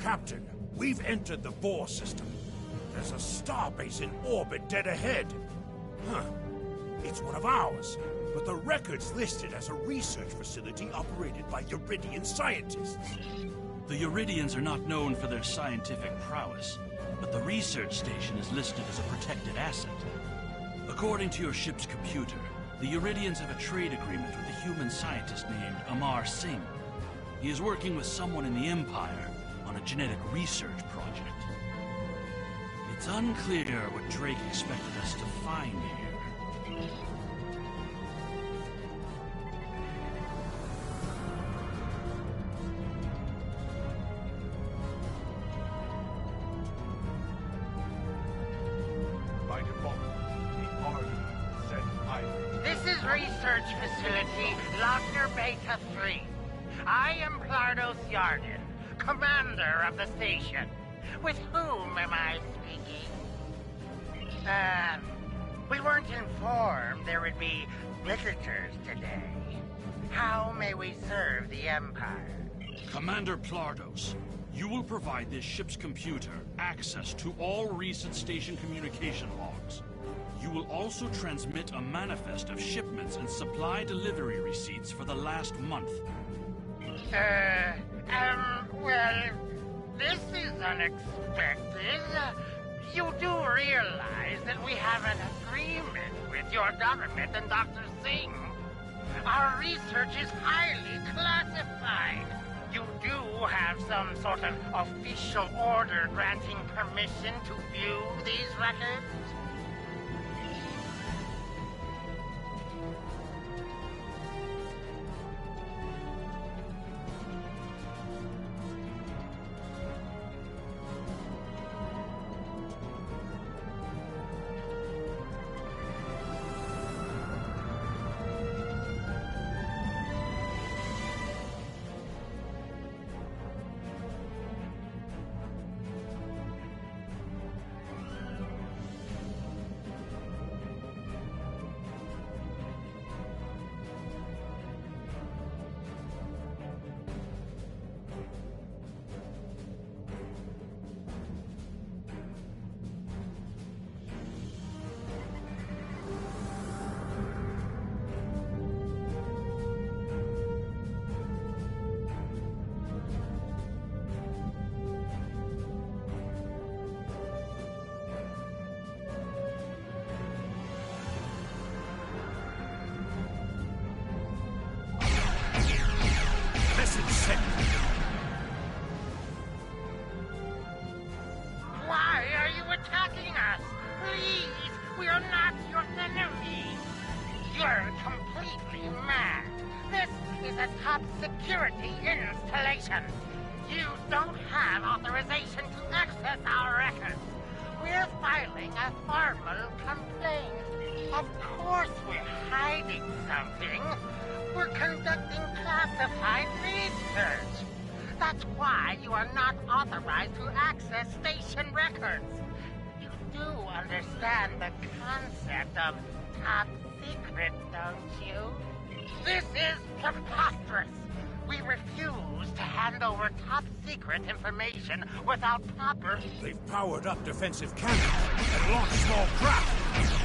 Captain, we've entered the Bohr system. There's a starbase in orbit dead ahead. Huh. It's one of ours, but the record's listed as a research facility operated by Uridian scientists. The Uridians are not known for their scientific prowess, but the research station is listed as a protected asset. According to your ship's computer, the Uridians have a trade agreement with a human scientist named Amar Singh. He is working with someone in the Empire on a genetic research project. It's unclear what Drake expected us to find here. This is Research Facility Lochner Beta 3. I am Plardos Yarden, commander of the station. With whom am I speaking? We weren't informed there would be visitors today. How may we serve the Empire? Commander Plardos, you will provide this ship's computer access to all recent station communication logs. You will also transmit a manifest of shipments and supply delivery receipts for the last month. Well, this is unexpected. You do realize that we have an agreement with your government and Dr. Singh. Our research is highly classified. You do have some sort of official order granting permission to view these records? Why are you attacking us? Please, we are not your enemies. You're completely mad. This is a top security installation. You don't have authorization to access our records. We're filing a formal complaint. Of course we're hiding something. We're conducting classified research. That's why you are not authorized to access station records. You do understand the concept of top secret, don't you? This is preposterous. We refuse to hand over top secret information without proper... They've powered up defensive cannons and launched small craft.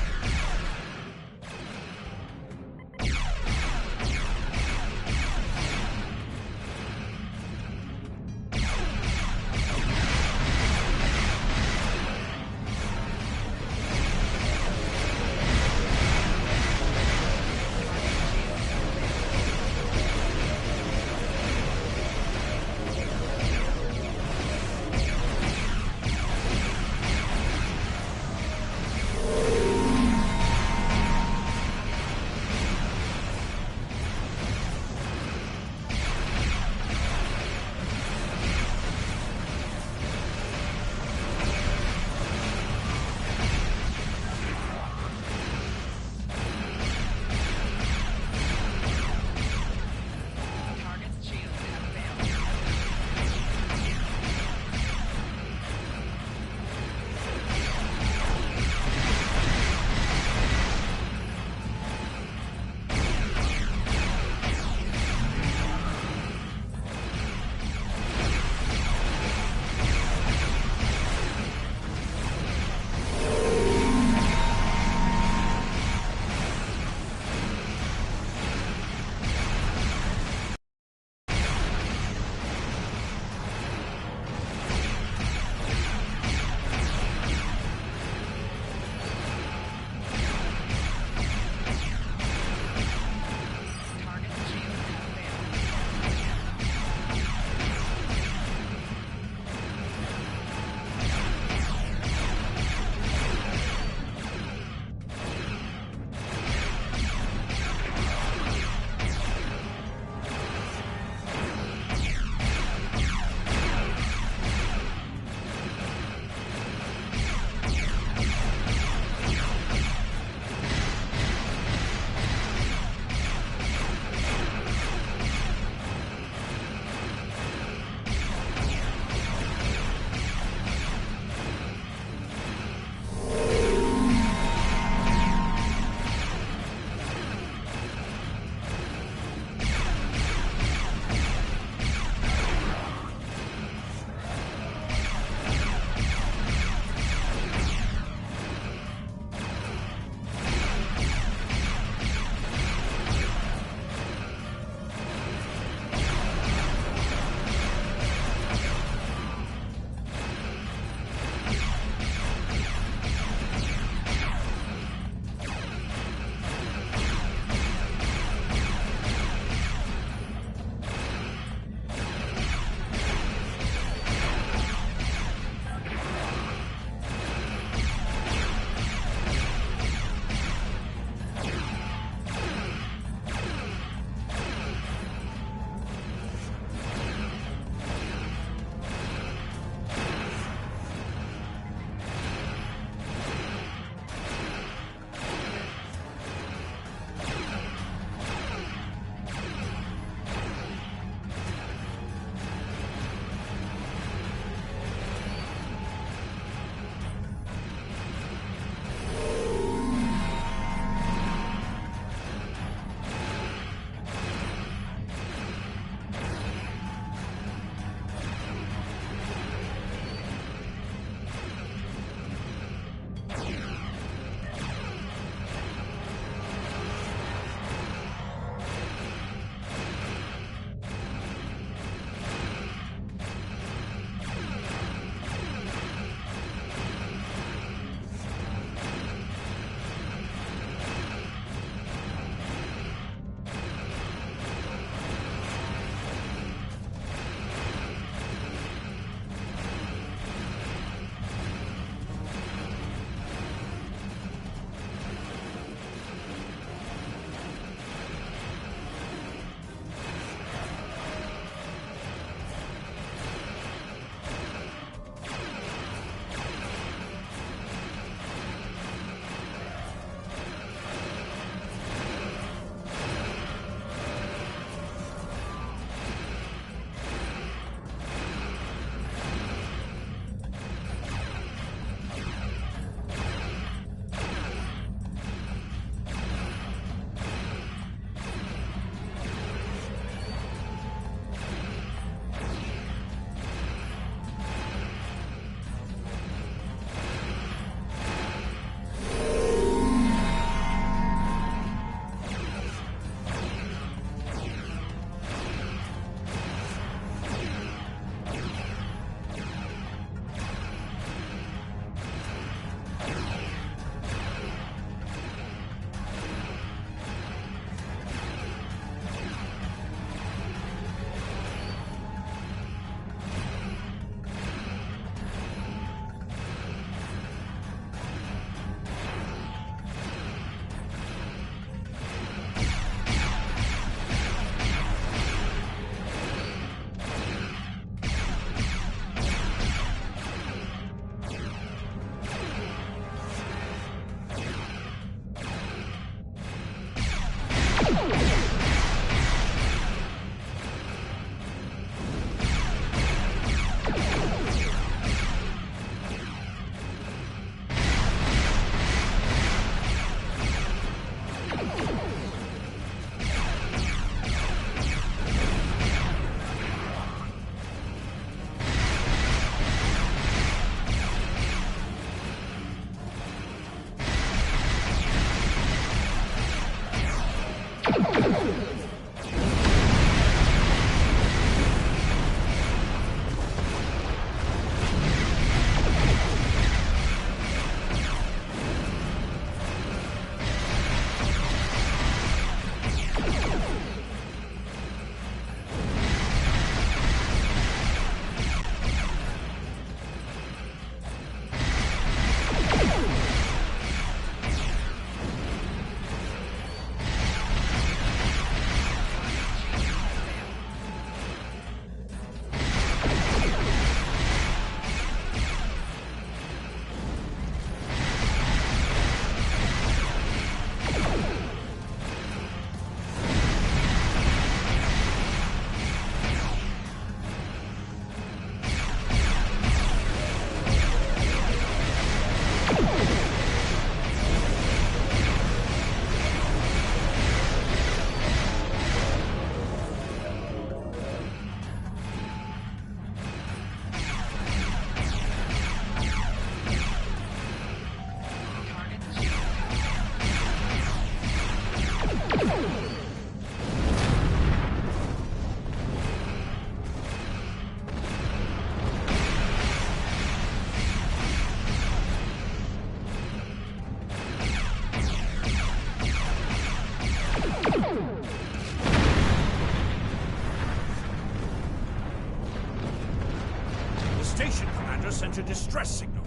sent a distress signal.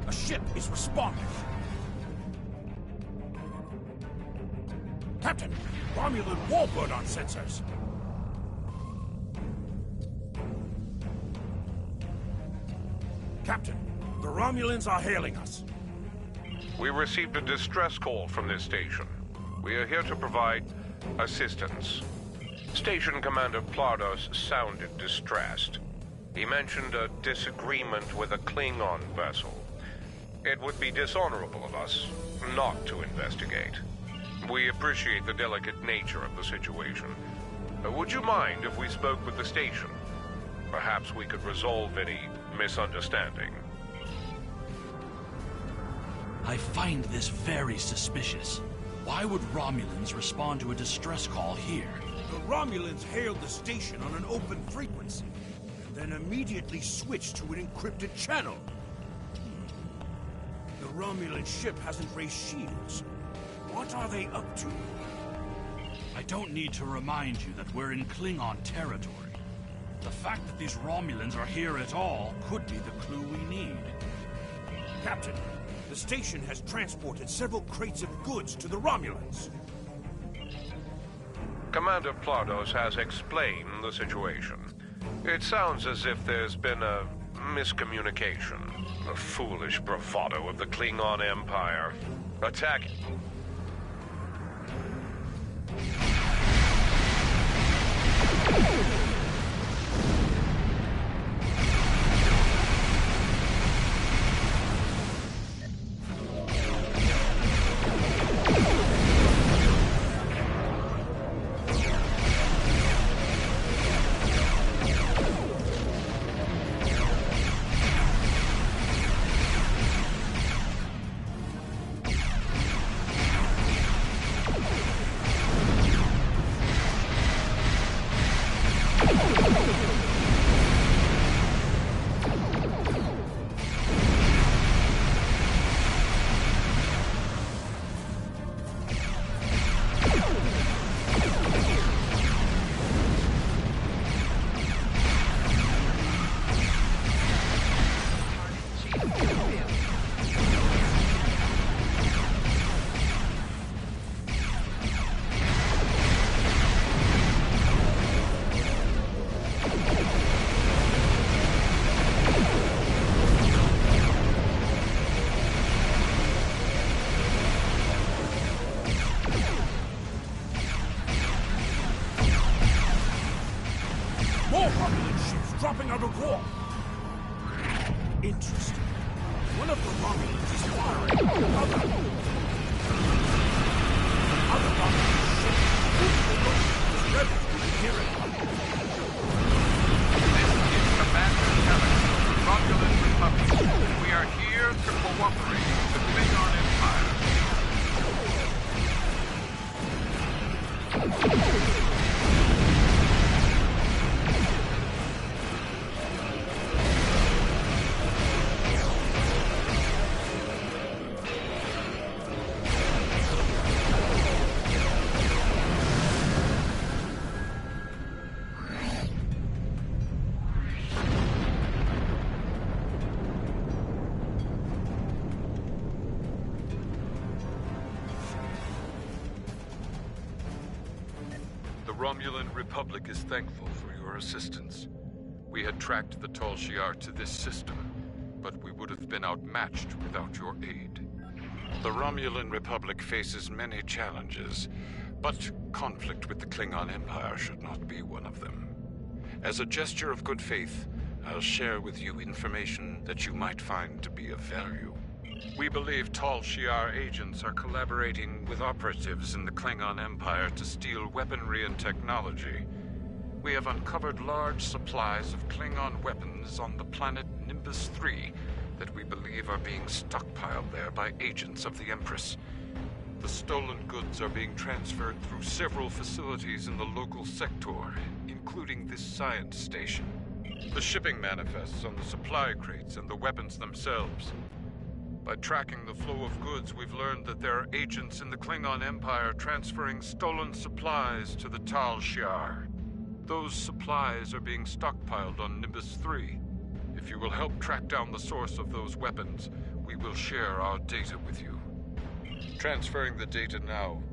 A ship is responding. Captain, Romulan warbird on sensors. Captain, the Romulans are hailing us. We received a distress call from this station. We are here to provide assistance. Station Commander Plardos sounded distressed. He mentioned a disagreement with a Klingon vessel. It would be dishonorable of us not to investigate. We appreciate the delicate nature of the situation. Would you mind if we spoke with the station? Perhaps we could resolve any misunderstanding. I find this very suspicious. Why would Romulans respond to a distress call here? The Romulans hailed the station on an open frequency, and then immediately switched to an encrypted channel. The Romulan ship hasn't raised shields. What are they up to? I don't need to remind you that we're in Klingon territory. The fact that these Romulans are here at all could be the clue we need. Captain, the station has transported several crates of goods to the Romulans. Commander Plardos has explained the situation. It sounds as if there's been a miscommunication. A foolish bravado of the Klingon Empire. Attack. More Romulan ships dropping out of war. Interesting. One of the Romulans is firing on another. Other Romulan ships moving the road as rebels will hear it. This is Commander Kelly, Romulan Republic. We are here to cooperate with the Klingon Empire. The Romulan Republic is thankful for your assistance. We had tracked the Tal Shiar to this system, but we would have been outmatched without your aid. The Romulan Republic faces many challenges, but conflict with the Klingon Empire should not be one of them. As a gesture of good faith, I'll share with you information that you might find to be of value. We believe Tal Shiar agents are collaborating with operatives in the Klingon Empire to steal weaponry and technology. We have uncovered large supplies of Klingon weapons on the planet Nimbus 3 that we believe are being stockpiled there by agents of the Empress. The stolen goods are being transferred through several facilities in the local sector, including this science station. The shipping manifests on the supply crates and the weapons themselves. By tracking the flow of goods, we've learned that there are agents in the Klingon Empire transferring stolen supplies to the Tal Shiar. Those supplies are being stockpiled on Nimbus 3. If you will help track down the source of those weapons, we will share our data with you. Transferring the data now.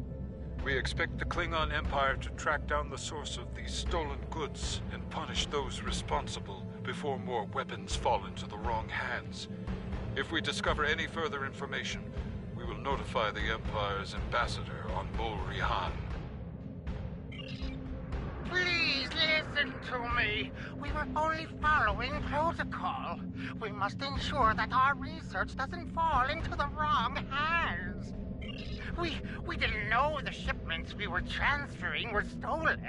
We expect the Klingon Empire to track down the source of these stolen goods and punish those responsible before more weapons fall into the wrong hands. If we discover any further information, we will notify the Empire's ambassador on Mol Rihan. Please listen to me. We were only following protocol. We must ensure that our research doesn't fall into the wrong hands. We didn't know the shipments we were transferring were stolen.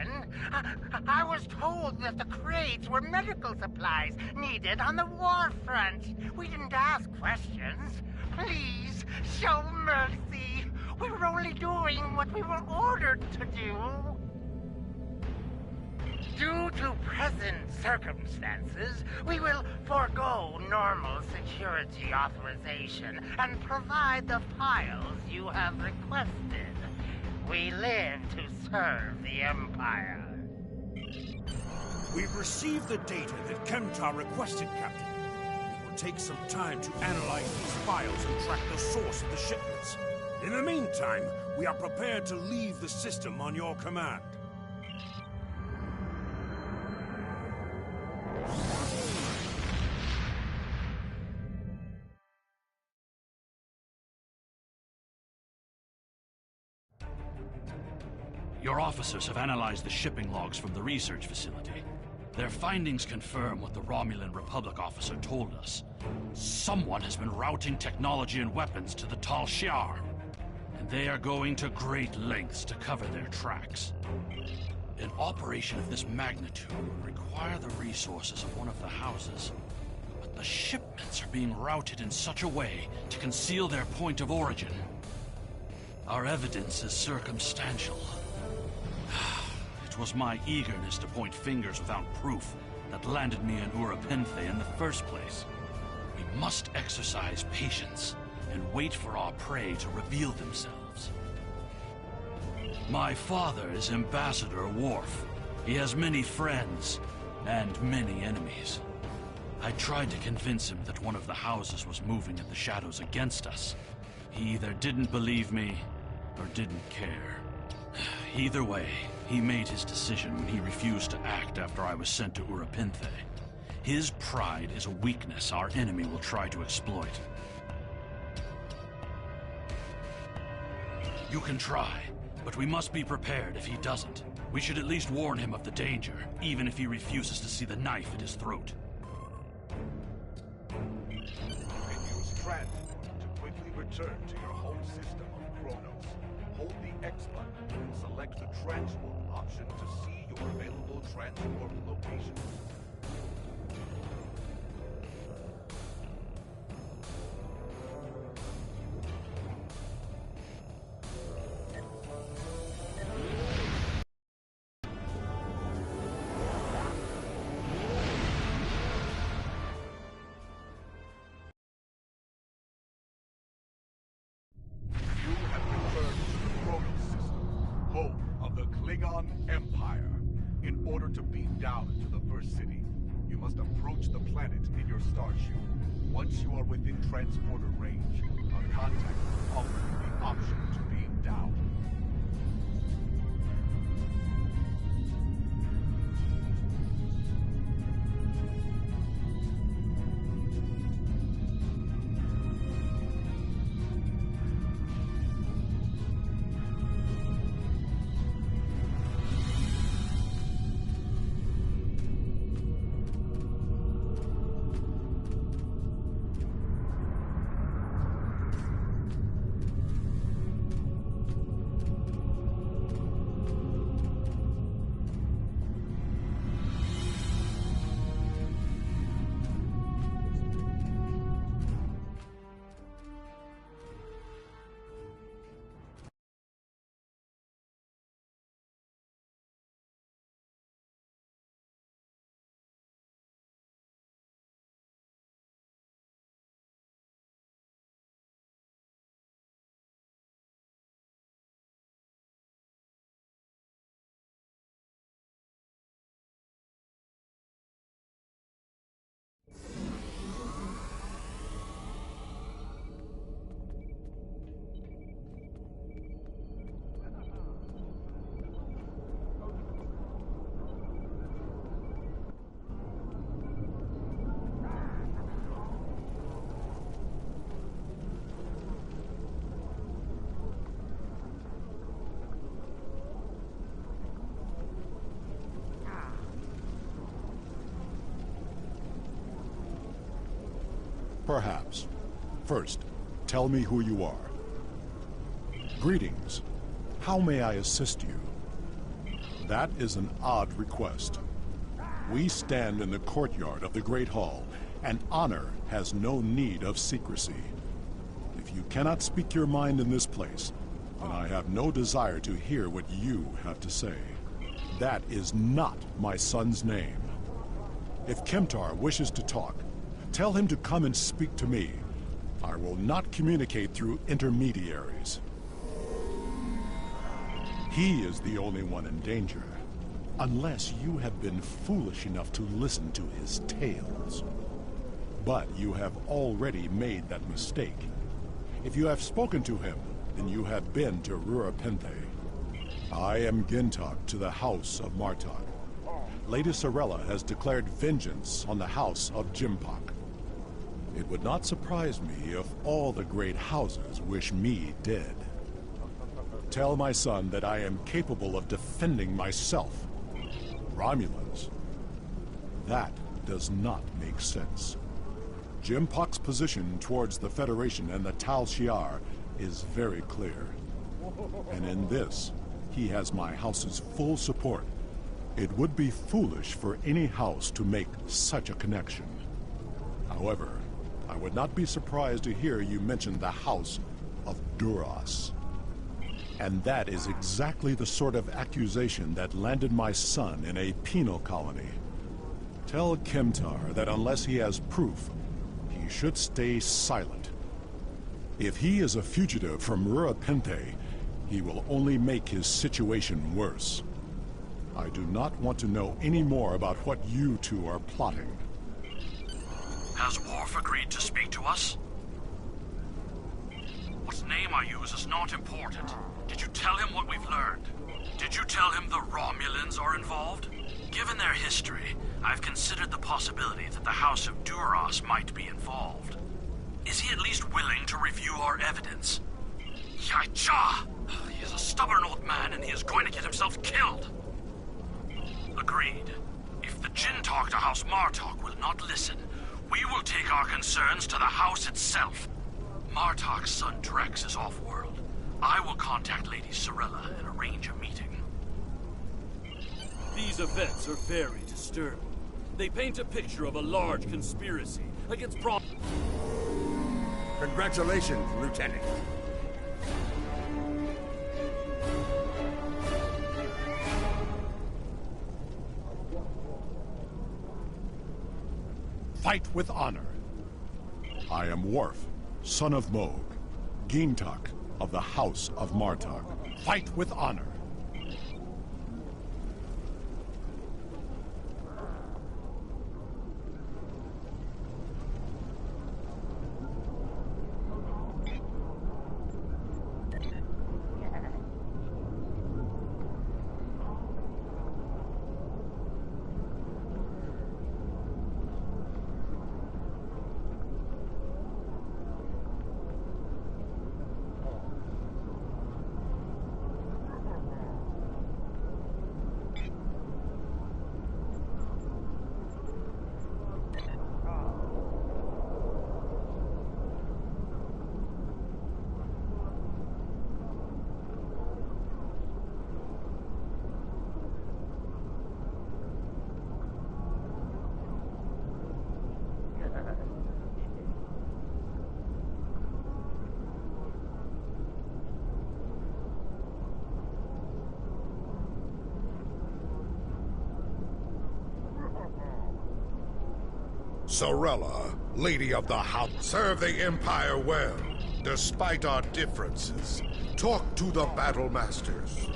I was told that the crates were medical supplies needed on the war front. We didn't ask questions. Please, show mercy. We were only doing what we were ordered to do. Due to present circumstances, we will forego normal security authorization and provide the files you have requested. We live to serve the Empire. We've received the data that Chemtar requested, Captain. It will take some time to analyze these files and track the source of the shipments. In the meantime, we are prepared to leave the system on your command. Your officers have analyzed the shipping logs from the research facility. Their findings confirm what the Romulan Republic officer told us. Someone has been routing technology and weapons to the Tal Shiar, and they are going to great lengths to cover their tracks. An operation of this magnitude would require the resources of one of the houses, but the shipments are being routed in such a way to conceal their point of origin. Our evidence is circumstantial. It was my eagerness to point fingers without proof that landed me in Urapenthe in the first place. We must exercise patience and wait for our prey to reveal themselves. My father is Ambassador Worf. He has many friends and many enemies. I tried to convince him that one of the houses was moving in the shadows against us. He either didn't believe me or didn't care. Either way, he made his decision when he refused to act after I was sent to Urapenthe. His pride is a weakness our enemy will try to exploit. You can try, but we must be prepared if he doesn't. We should at least warn him of the danger, even if he refuses to see the knife at his throat. Use Trend to quickly return to your home system of Kronos. Hold the X button and select the transwarp option to see your available transwarp locations. Empire. In order to beam down to the first city, you must approach the planet in your starship. Once you are within transporter range, a contact will offer you the option to beam down. Perhaps. First, tell me who you are. Greetings. How may I assist you? That is an odd request. We stand in the courtyard of the Great Hall, and honor has no need of secrecy. If you cannot speak your mind in this place, then I have no desire to hear what you have to say. That is not my son's name. If Kemtar wishes to talk, tell him to come and speak to me. I will not communicate through intermediaries. He is the only one in danger, unless you have been foolish enough to listen to his tales. But you have already made that mistake. If you have spoken to him, then you have been to Rurapenthe. I am Gintok to the House of Martok. Lady Sorella has declared vengeance on the House of Jimpok. It would not surprise me if all the great houses wish me dead. Tell my son that I am capable of defending myself. Romulans? That does not make sense. Jimpok's position towards the Federation and the Tal Shiar is very clear. And in this, he has my house's full support. It would be foolish for any house to make such a connection. However, I would not be surprised to hear you mention the House of Duras. And that is exactly the sort of accusation that landed my son in a penal colony. Tell Kemtar that unless he has proof, he should stay silent. If he is a fugitive from Rurapenthe, he will only make his situation worse. I do not want to know any more about what you two are plotting. Has Worf agreed to speak to us? What name I use is not important. Did you tell him what we've learned? Did you tell him the Romulans are involved? Given their history, I've considered the possibility that the House of Duras might be involved. Is he at least willing to review our evidence? Yacha! He is a stubborn old man and he is going to get himself killed. Agreed. If the Jinn talk to House Martok will not listen, we will take our concerns to the house itself. Martok's son Drex is off-world. I will contact Lady Sorella and arrange a meeting. These events are very disturbing. They paint a picture of a large conspiracy against Congratulations, Lieutenant. Fight with honor. I am Worf, son of Moog, Gintok of the House of Martok. Fight with honor. Sorella, Lady of the House, serve the Empire well, despite our differences. Talk to the Battle Masters.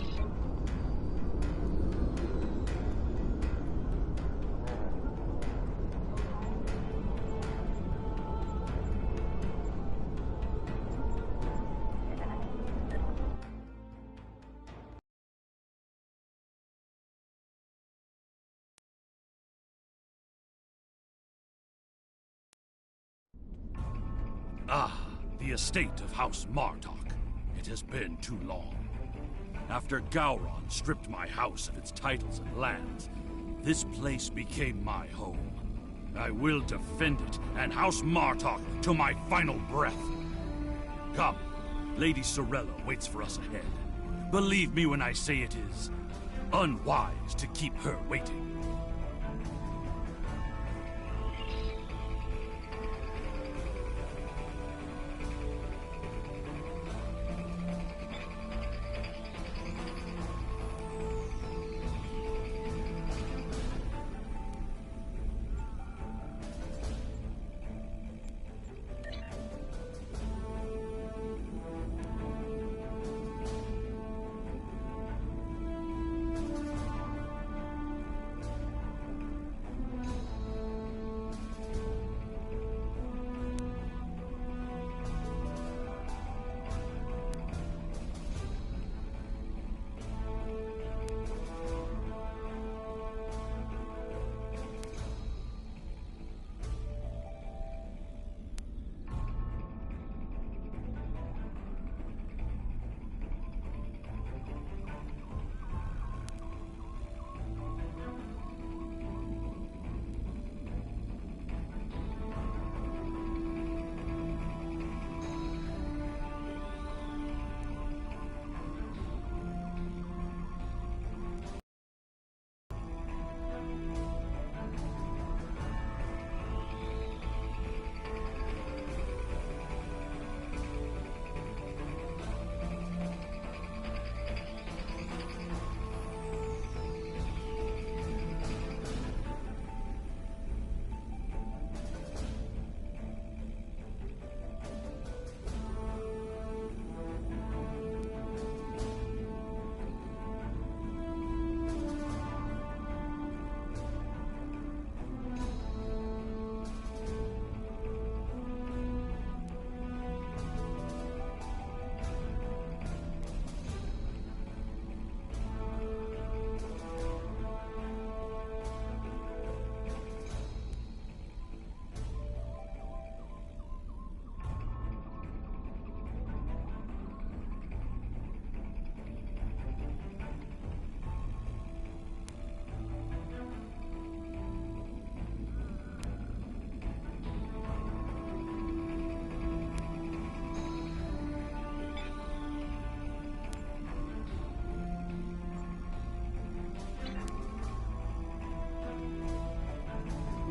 Ah, the estate of House Martok. It has been too long. After Gowron stripped my house of its titles and lands, this place became my home. I will defend it, and House Martok to my final breath. Come, Lady Sorella waits for us ahead. Believe me when I say it is unwise to keep her waiting.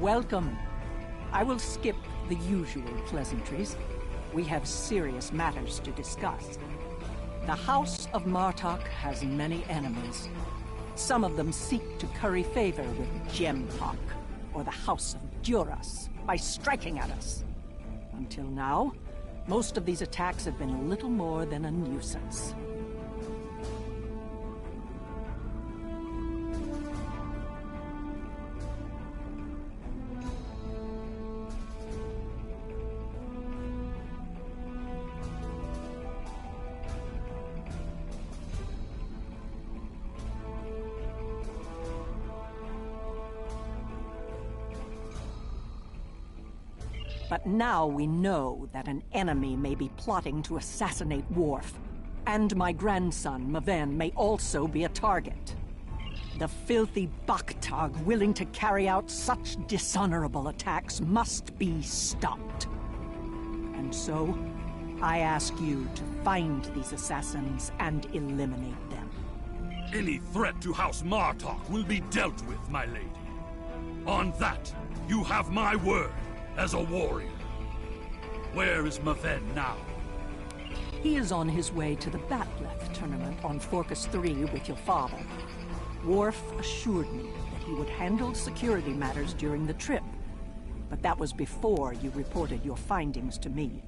Welcome. I will skip the usual pleasantries. We have serious matters to discuss. The House of Martok has many enemies. Some of them seek to curry favor with Gempak, or the House of Duras, by striking at us. Until now, most of these attacks have been little more than a nuisance. But now we know that an enemy may be plotting to assassinate Worf, and my grandson, Maven, may also be a target. The filthy Baktag willing to carry out such dishonorable attacks must be stopped. And so, I ask you to find these assassins and eliminate them. Any threat to House Martok will be dealt with, my lady. On that, you have my word. As a warrior. Where is Maven now? He is on his way to the Batleth tournament on Forcus 3 with your father. Worf assured me that he would handle security matters during the trip, but that was before you reported your findings to me.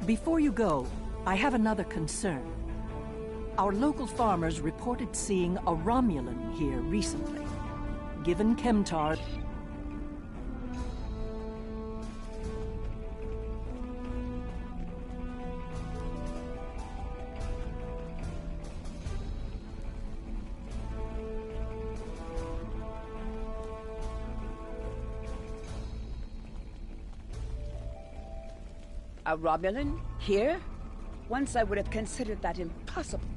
Before you go, I have another concern. Our local farmers reported seeing a Romulan here recently. Given Chemtar, a Romulan? Here? Once I would have considered that impossible.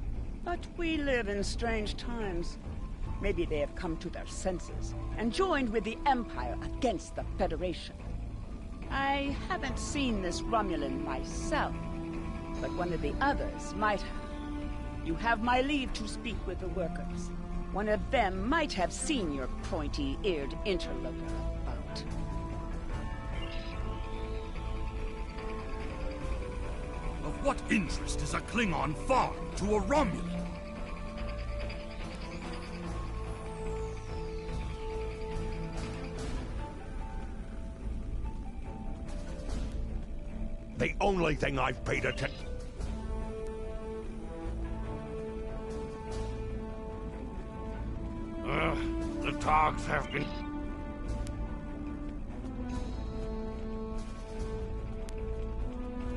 But we live in strange times. Maybe they have come to their senses and joined with the Empire against the Federation. I haven't seen this Romulan myself, but one of the others might have. You have my leave to speak with the workers. One of them might have seen your pointy-eared interloper about. Of what interest is a Klingon farm to a Romulan? The only thing I've paid attention... the Togs have been...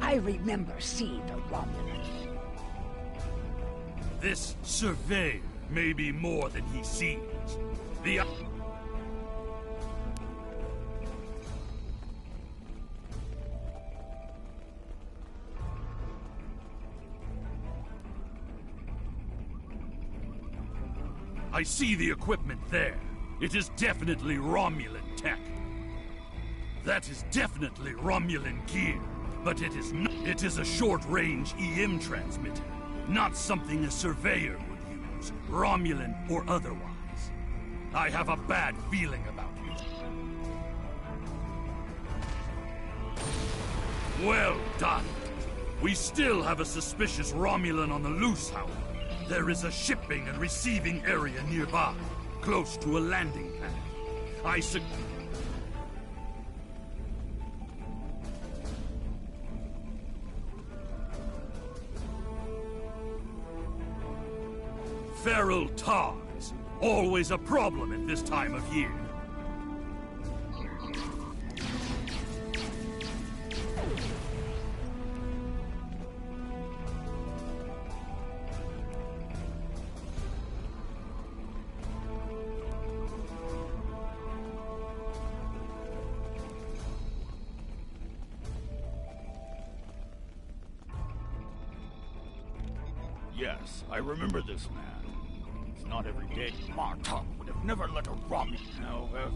I remember seeing the Romulan. This surveyor may be more than he seems. The... I see the equipment there. It is definitely Romulan tech. That is definitely Romulan gear, but it is not. It is a short-range EM transmitter, not something a surveyor would use, Romulan or otherwise. I have a bad feeling about it. Well done. We still have a suspicious Romulan on the loose, however. There is a shipping and receiving area nearby, close to a landing pad. Feral Togs, always a problem at this time of year. Yes, I remember this man. It's not every day Martok would have never let a Romulan, however.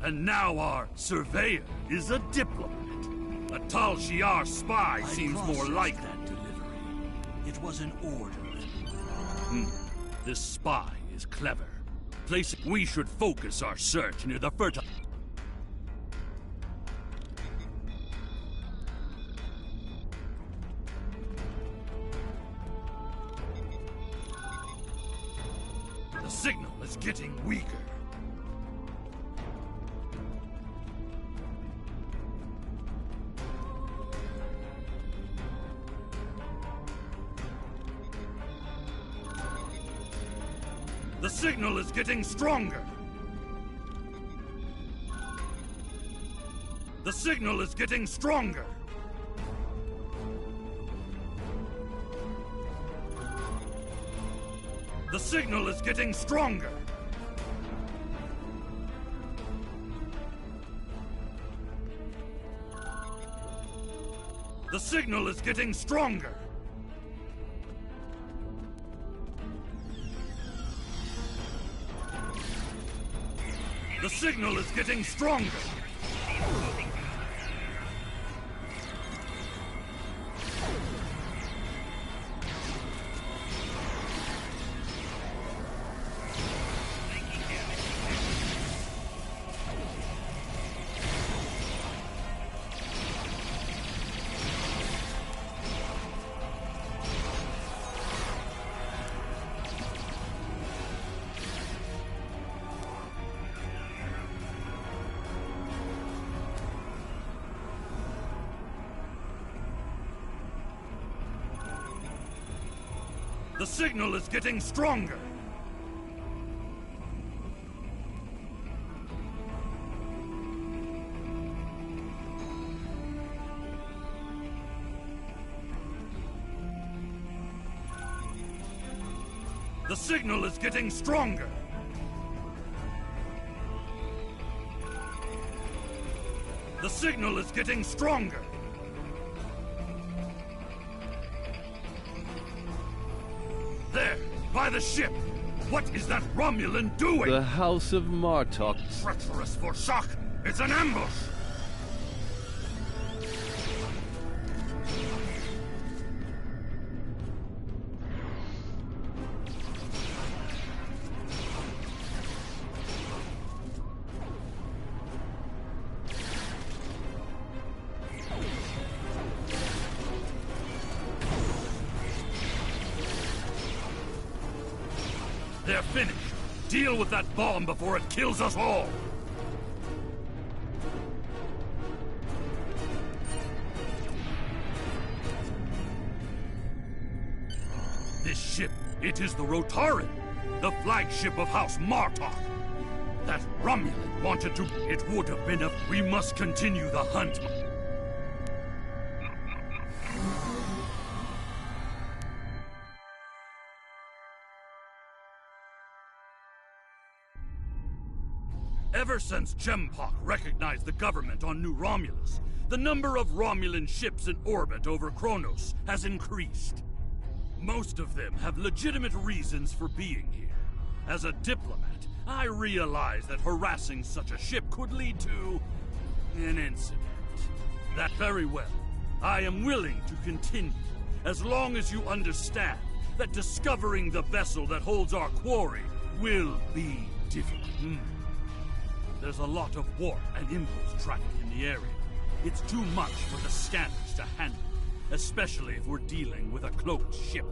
And now our surveyor is a diplomat. A Tal Shiar spy seems more like that delivery. It was an order. This spy is clever. We should focus our search near the fertile... The signal is getting weaker. The signal is getting stronger. The signal is getting stronger. The signal is getting stronger. The signal is getting stronger. The signal is getting stronger. The signal is getting stronger. The signal is getting stronger. The signal is getting stronger. There, by by the ship! What is that Romulan doing? The House of Martok. Treacherous for shock! It's an ambush! They're finished. Deal with that bomb before it kills us all! This ship, it is the Rotaran, the flagship of House Martok. That Romulan wanted to... It would have been a... We must continue the hunt. Ever since Gempok recognized the government on New Romulus, the number of Romulan ships in orbit over Kronos has increased. Most of them have legitimate reasons for being here. As a diplomat, I realize that harassing such a ship could lead to an incident. That very well. I am willing to continue, as long as you understand that discovering the vessel that holds our quarry will be difficult. There's a lot of warp and impulse traffic in the area. It's too much for the scanners to handle, especially if we're dealing with a cloaked ship.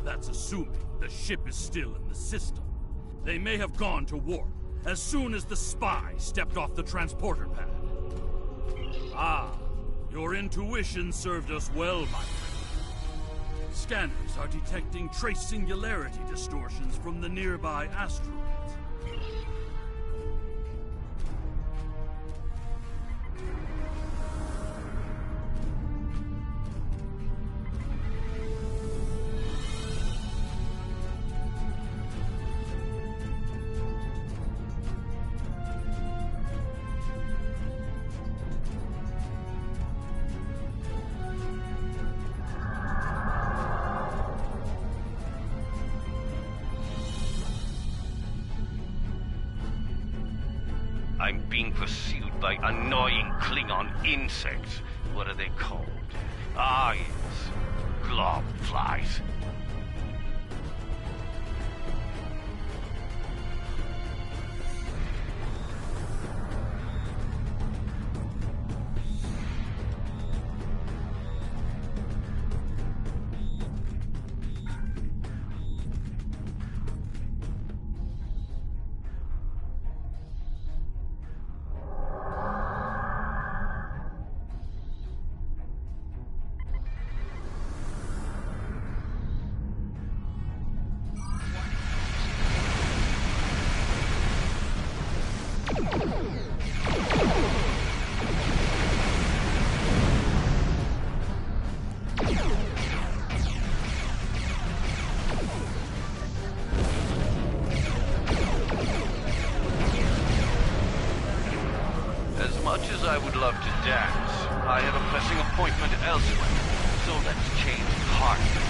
That's assuming the ship is still in the system. They may have gone to warp as soon as the spy stepped off the transporter pad. Ah, your intuition served us well, my friend. Scanners are detecting trace singularity distortions from the nearby asteroids. I'm being pursued by annoying Klingon insects. What are they called? Ah, yes. Glob flies. As much as I would love to dance, I have a pressing appointment elsewhere, so let's change partners.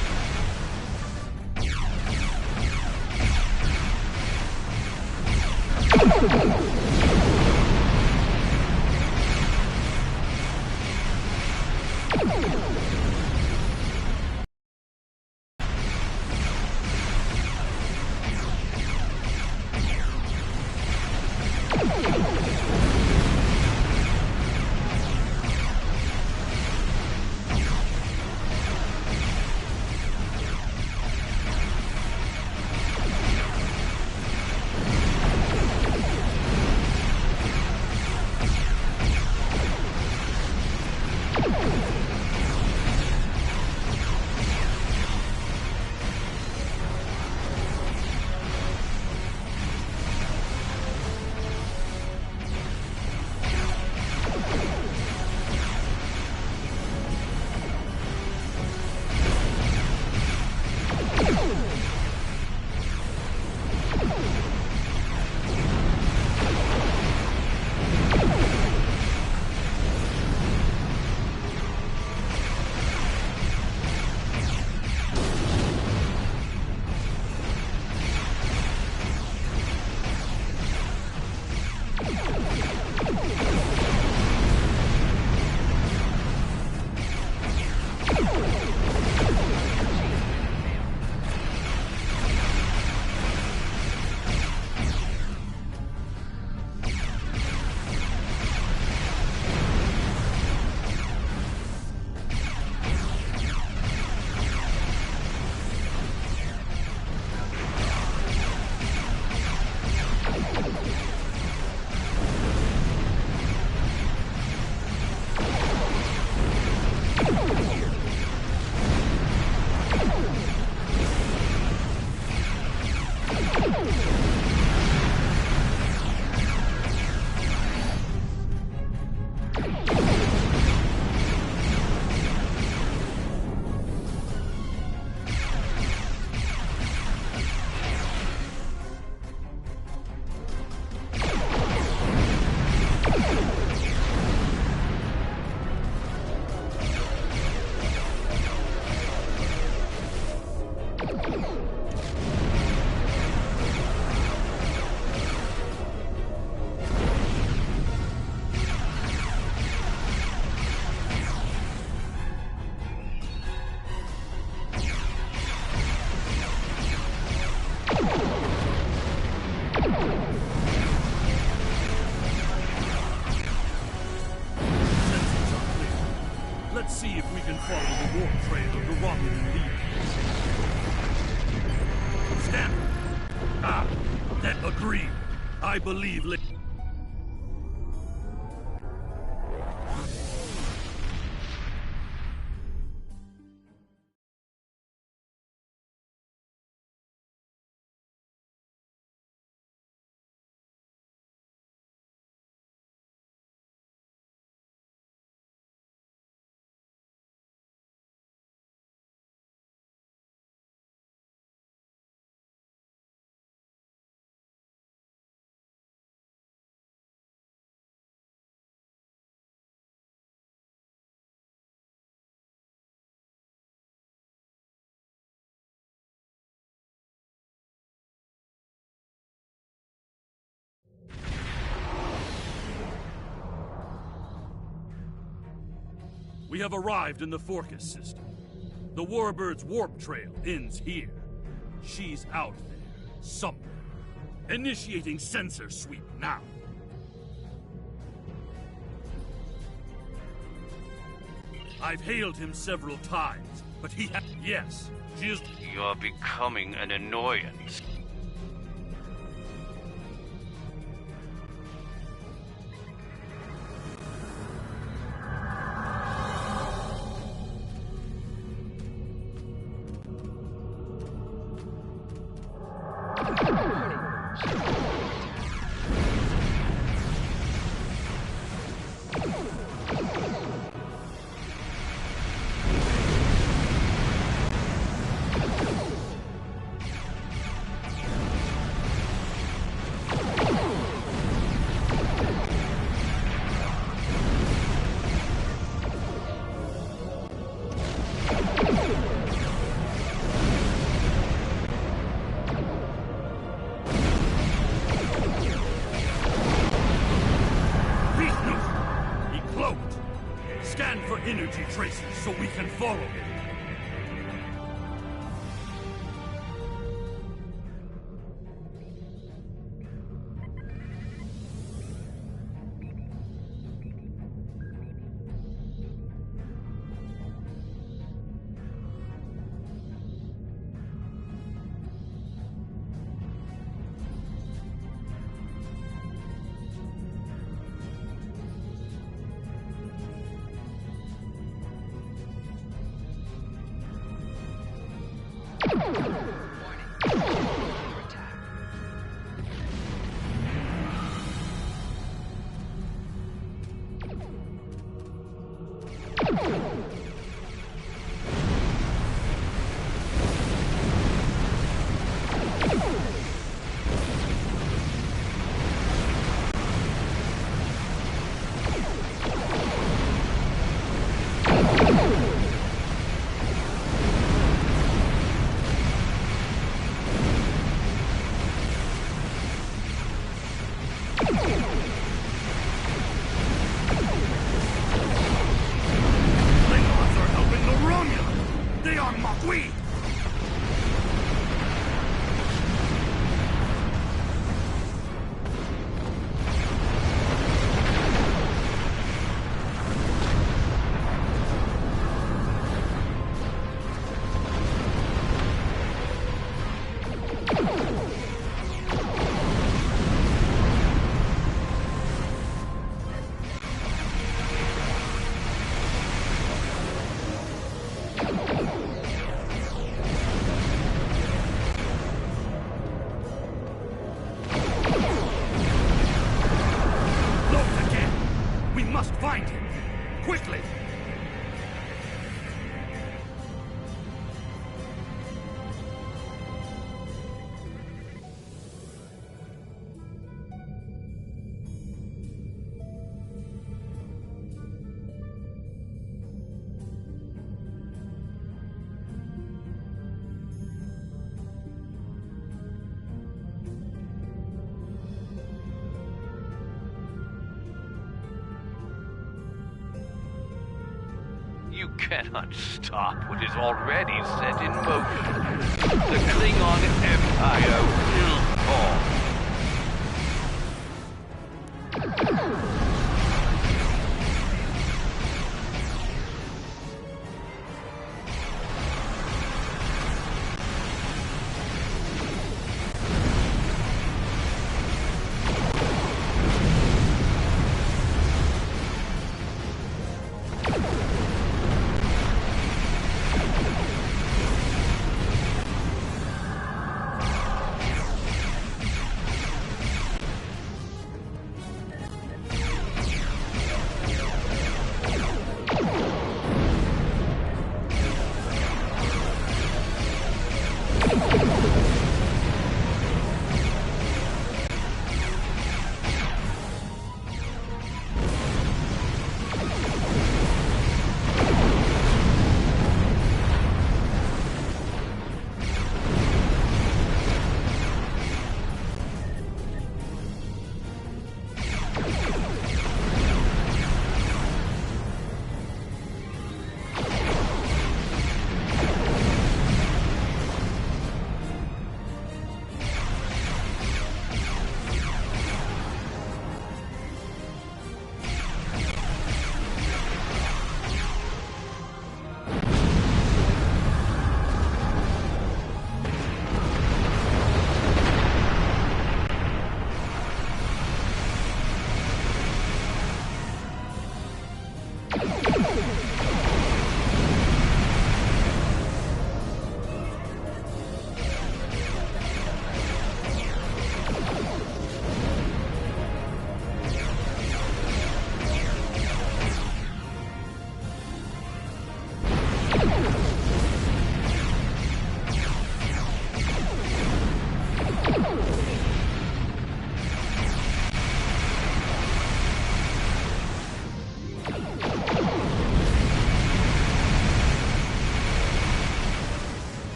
Let's see if we can follow the warp trail of the Romulan leaders. Stand! Ah! Then agree. I believe... We have arrived in the Forcus system. The Warbird's warp trail ends here. She's out there, somewhere. Initiating sensor sweep now. I've hailed him several times, but he has... Yes, she is... You're becoming an annoyance. Energy traces so we can follow him. Find him! Quickly! You cannot stop what is already set in motion. The Klingon Empire will fall.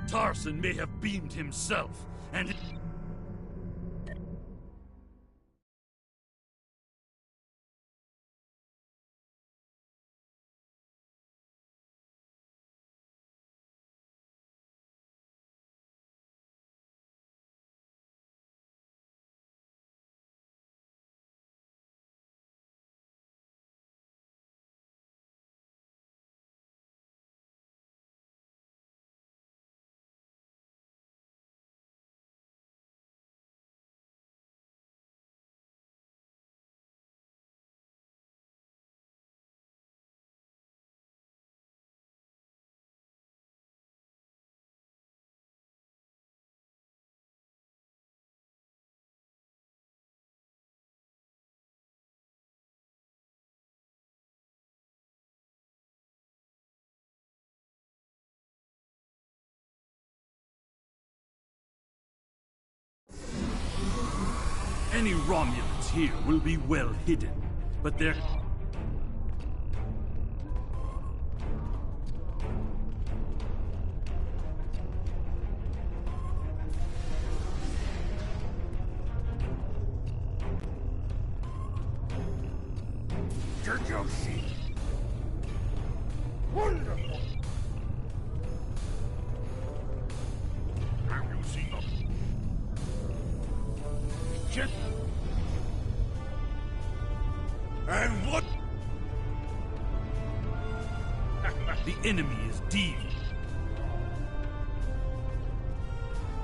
Tarson may have beamed himself, and... Any Romulans here will be well hidden, but they're... Joshi! Wonderful! Have you seen them? Just... And what? The enemy is deep.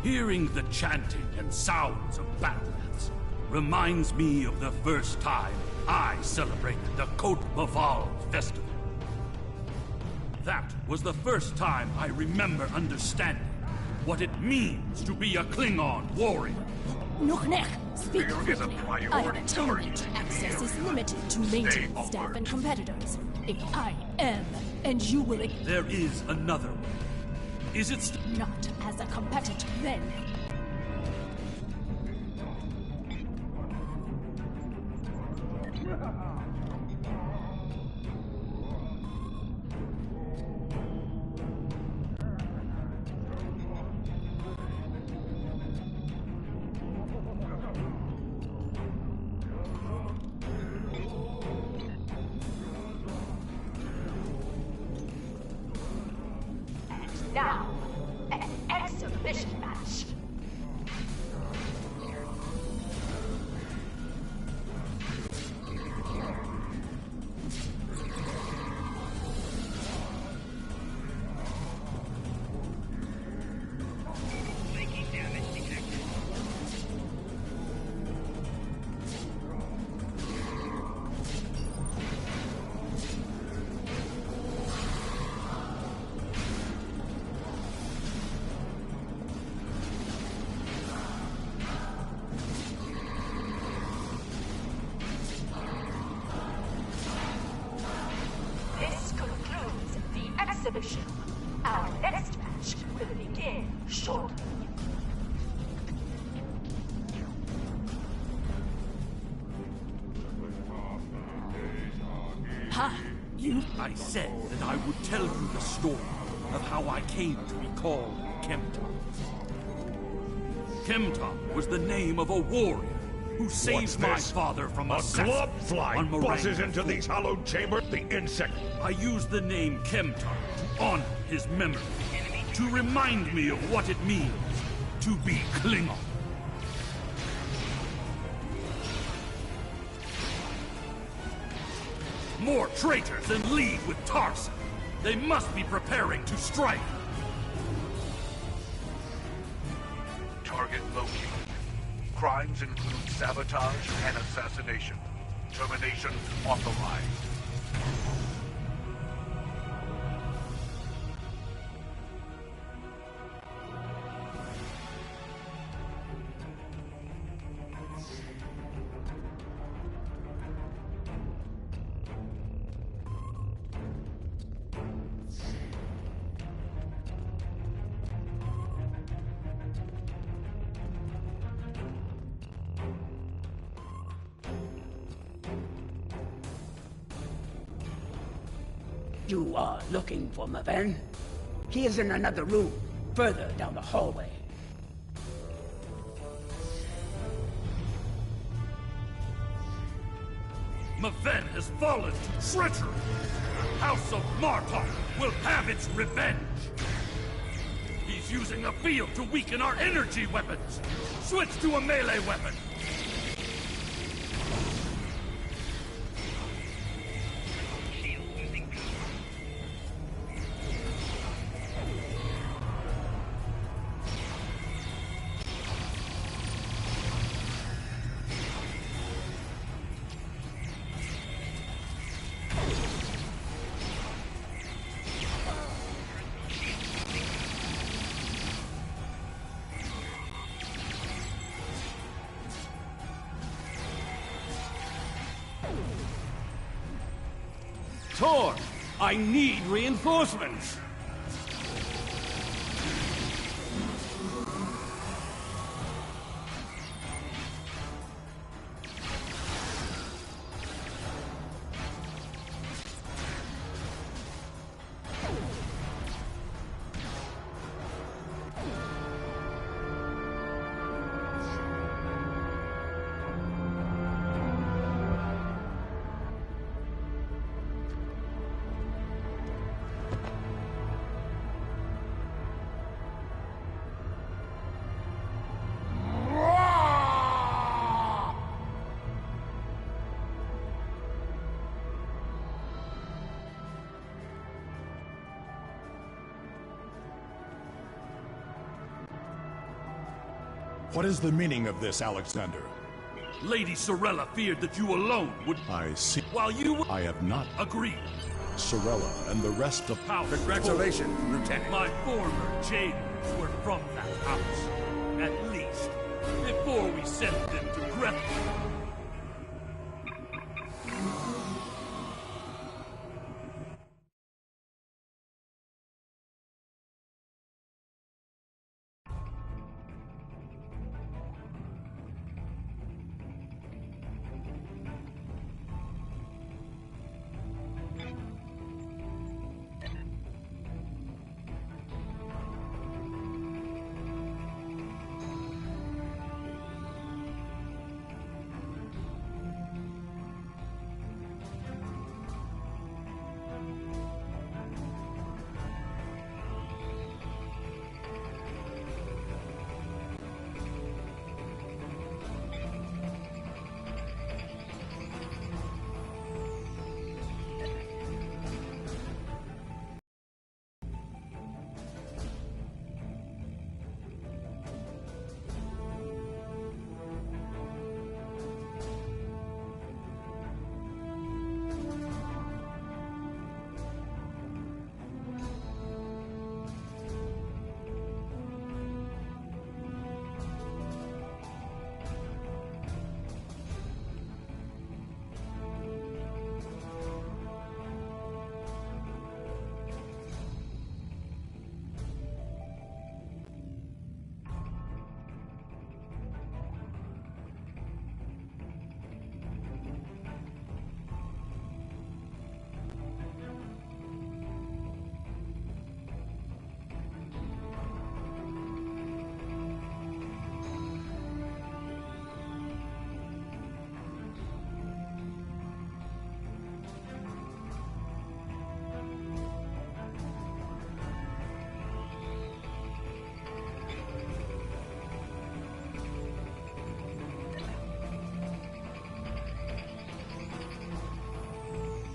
Hearing the chanting and sounds of battlets reminds me of the first time I celebrated the Côte Maval festival. That was the first time I remember understanding what it means to be a Klingon warrior. Nuchnech, speak quickly. I have a tournament. Access is limited to maintenance staff and competitors. If I am, and you will... There is another way. Is it not as a competitor, then. Now, an exhibition match. Exhibition. Our next match will begin shortly. Ha! You... I said that I would tell you the story of how I came to be called Kemton. Kemton was the name of a warrior who saved my father from a glove fly buzzes into these hollowed chambers. The insect. I used the name Kemton to honor his memory, to remind me of what it means to be Klingon. More traitors in league with Tarson. They must be preparing to strike. Target located. Crimes include sabotage and assassination. Termination authorized. You are looking for Maven? He is in another room, further down the hallway. Maven has fallen to treachery! The House of Martok will have its revenge! He's using the field to weaken our energy weapons! Switch to a melee weapon! Tor, I need reinforcements! What is the meaning of this, Alexander? Lady Sorella feared that you alone would... I see. While you... I have not... Agreed. Sorella and the rest of... House. Congratulations, Lieutenant. My former jailers were from that house. At least, before we sent them to Grethel.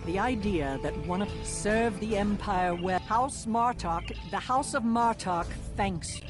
The idea that one of serve the Empire well. House Martok, the House of Martok thanks you.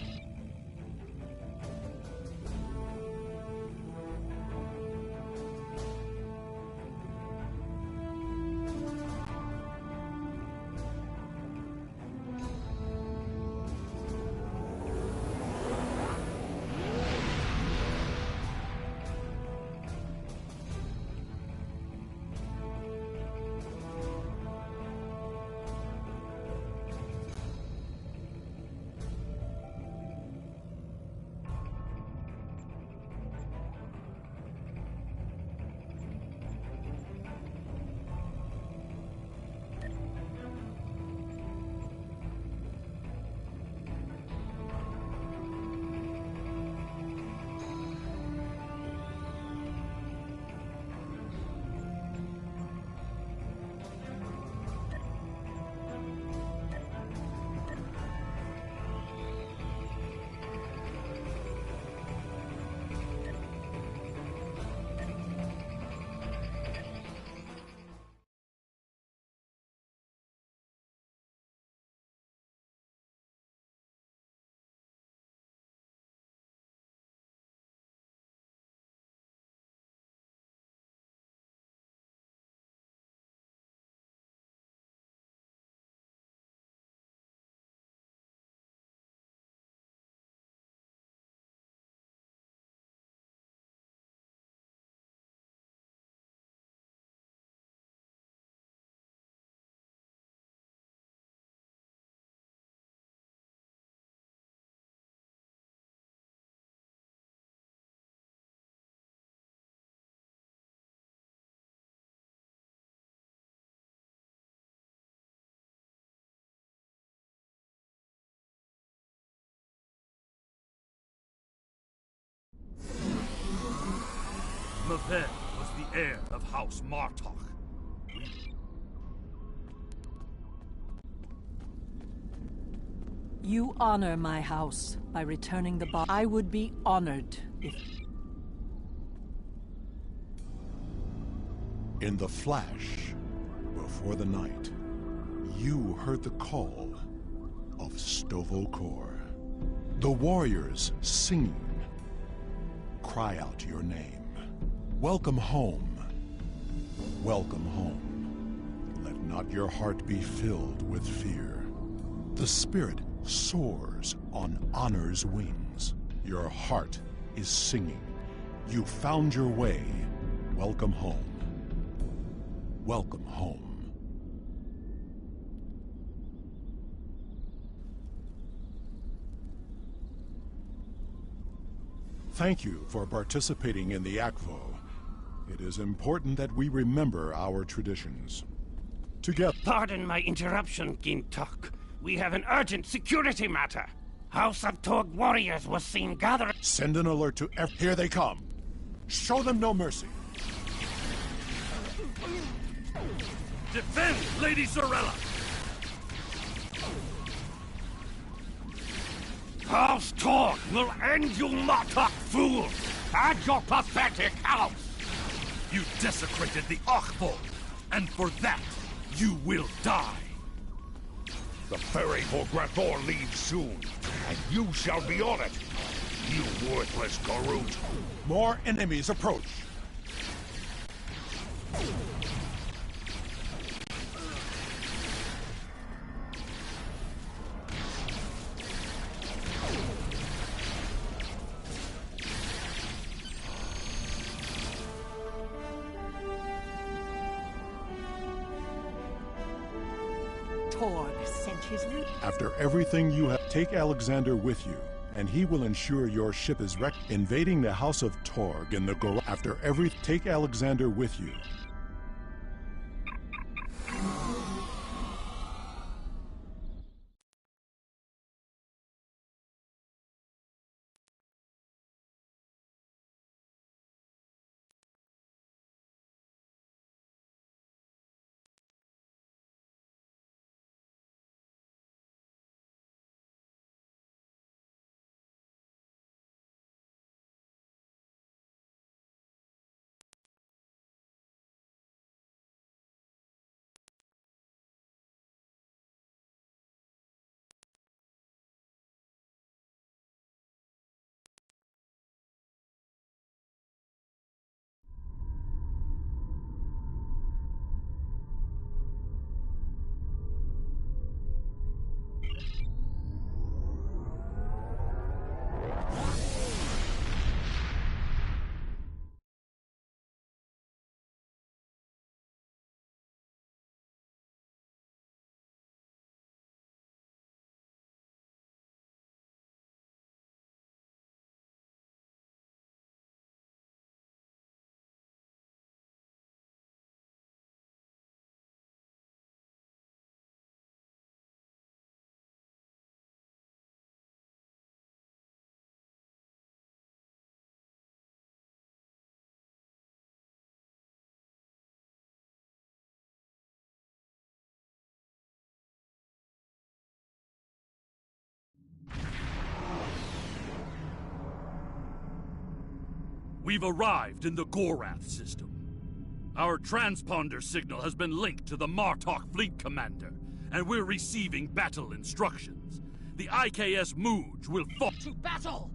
Maven was the heir of House Martok. You honor my house by returning the body. I would be honored if... In the flash, before the night, you heard the call of Stovokor. The warriors singing, cry out your name. Welcome home. Welcome home. Let not your heart be filled with fear. The spirit soars on honor's wings. Your heart is singing. You found your way. Welcome home. Welcome home. Thank you for participating in the ACVO. It is important that we remember our traditions. Together. Pardon my interruption, Gintok. We have an urgent security matter. House of Torg warriors was seen gathering. Send an alert to Here they come. Show them no mercy. Defend Lady Sorella! House Torg will end you Martok fools and your pathetic house! You desecrated the Achvo, and for that, you will die. The ferry for Grathor leaves soon, and you shall be on it, you worthless Garut. More enemies approach. Torg sent his lead. After everything you have, take Alexander with you, and he will ensure your ship is wrecked. Invading the House of Torg in the After take Alexander with you. We've arrived in the Gorath system. Our transponder signal has been linked to the Martok fleet commander, and we're receiving battle instructions. The IKS Mooj will fall to battle!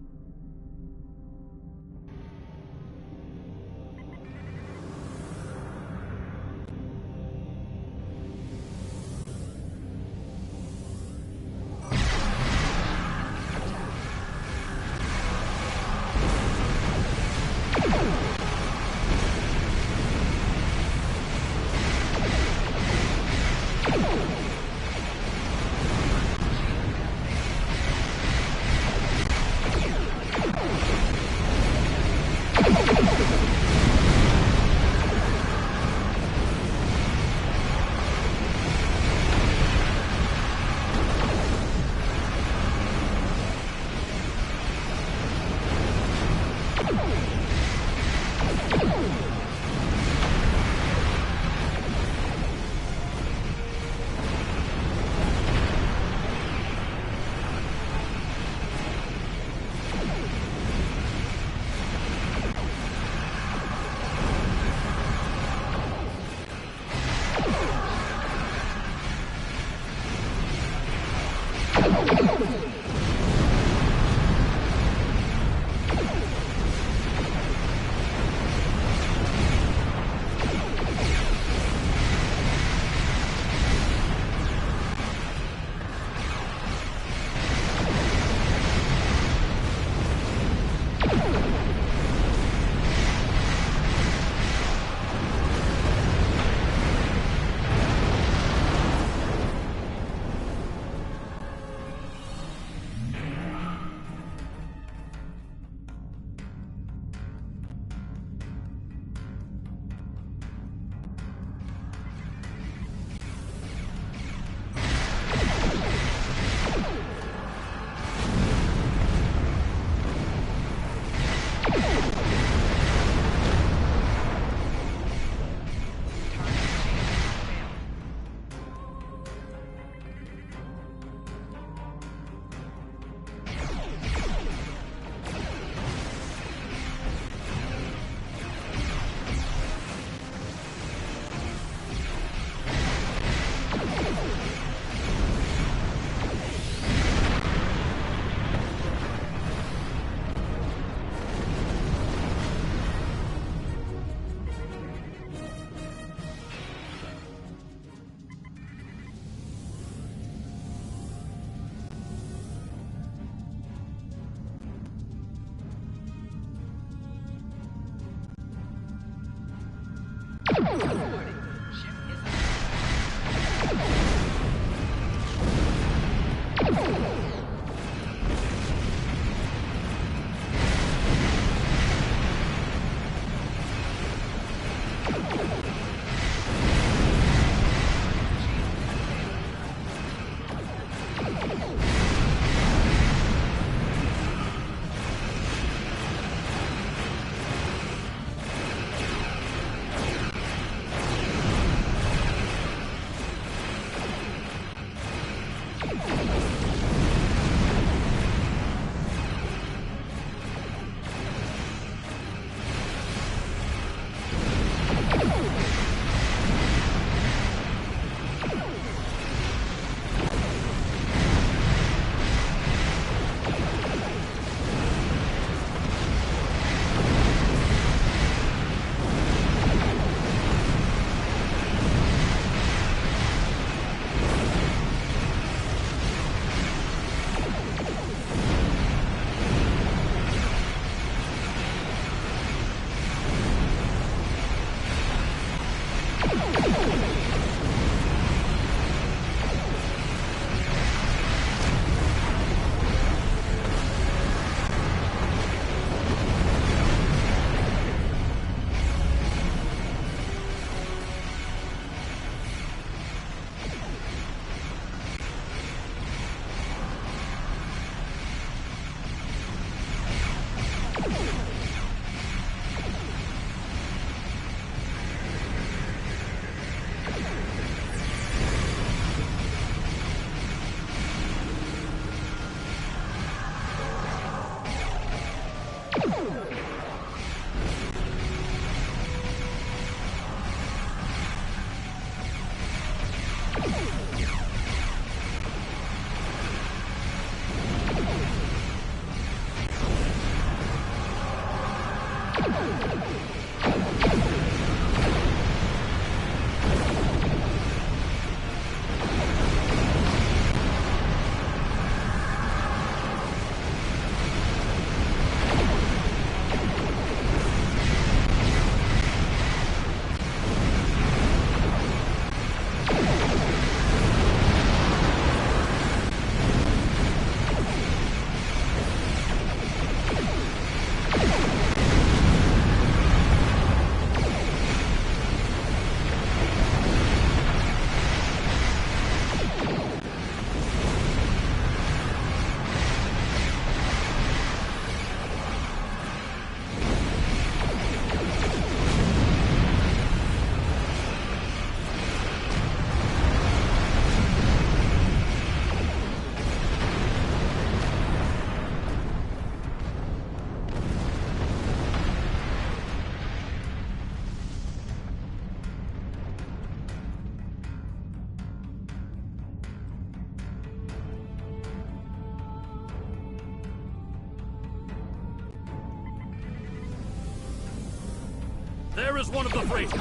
There is one of the freighters.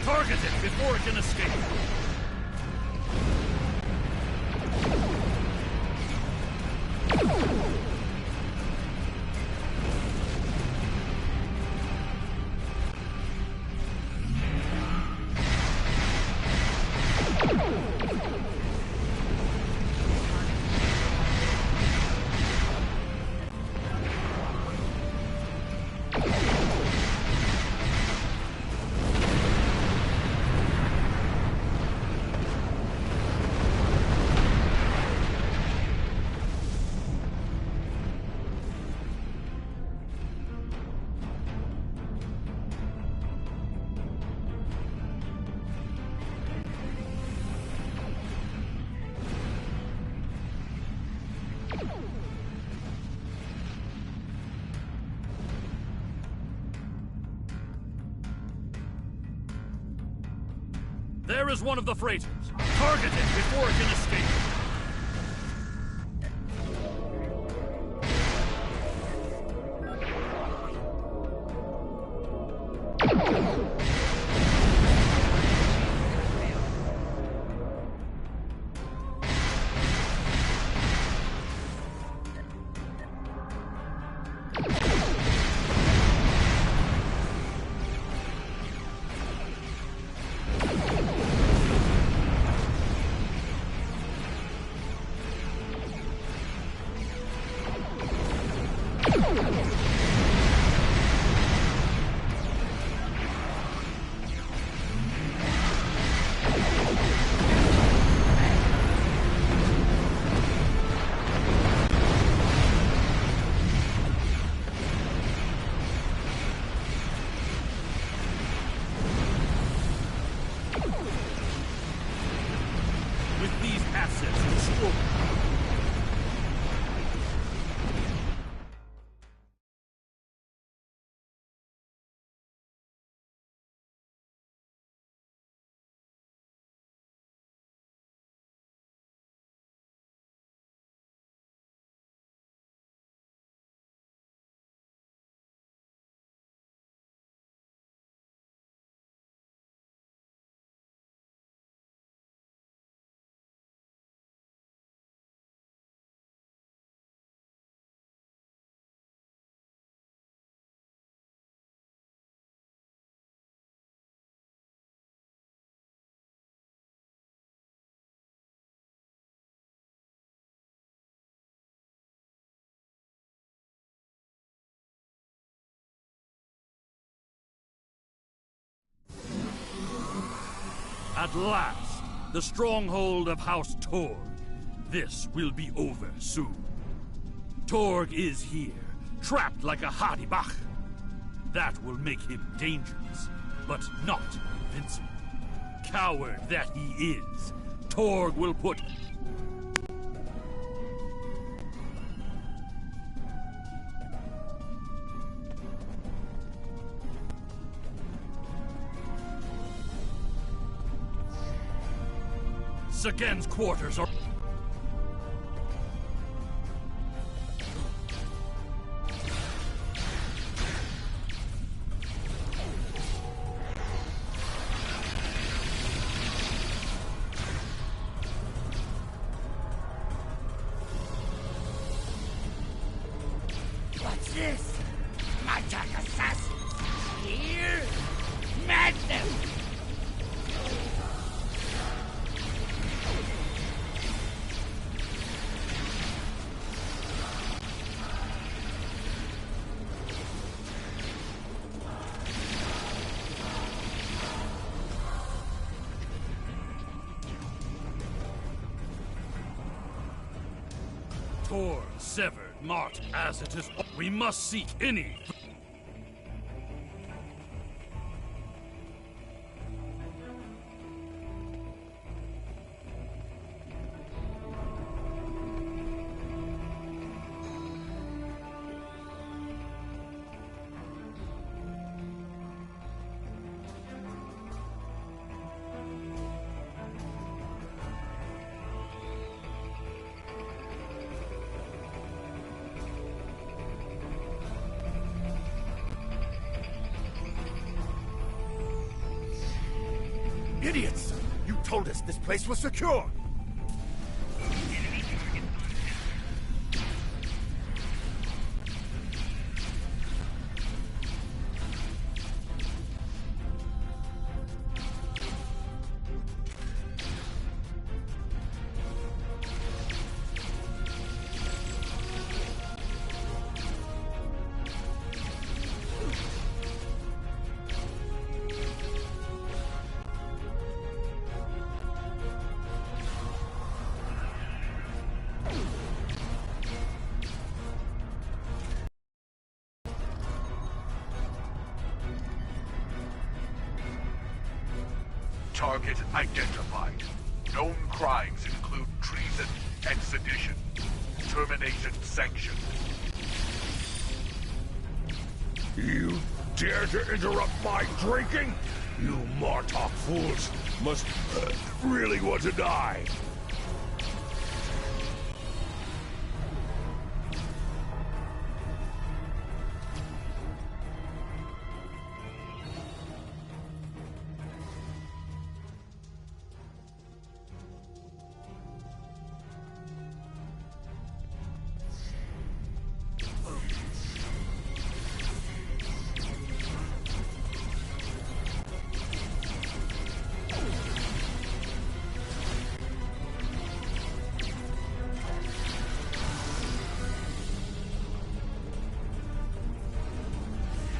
Target it before it can escape. There is one of the freighters. Target it before it can escape. With these assets destroyed, at last, the stronghold of House Torg. This will be over soon. Torg is here, trapped like a hardy bach. That will make him dangerous, but not invincible. Coward that he is, Torg will put... Sagan's quarters are... What's this? My dark assassins! Here? Madness! Torg severed Mart as it is. We must seek any... Idiots! You told us this place was secure! Target identified. Known crimes include treason and sedition. Termination sanctioned. You dare to interrupt my drinking? You Martok fools must really want to die.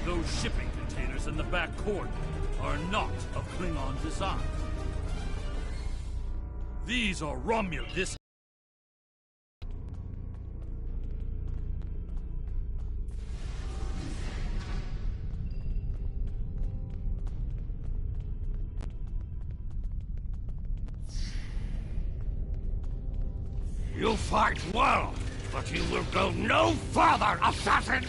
Those shipping containers in the back corner are not of Klingon design. These are Romulan. This You fight well, but you will go no further, assassins!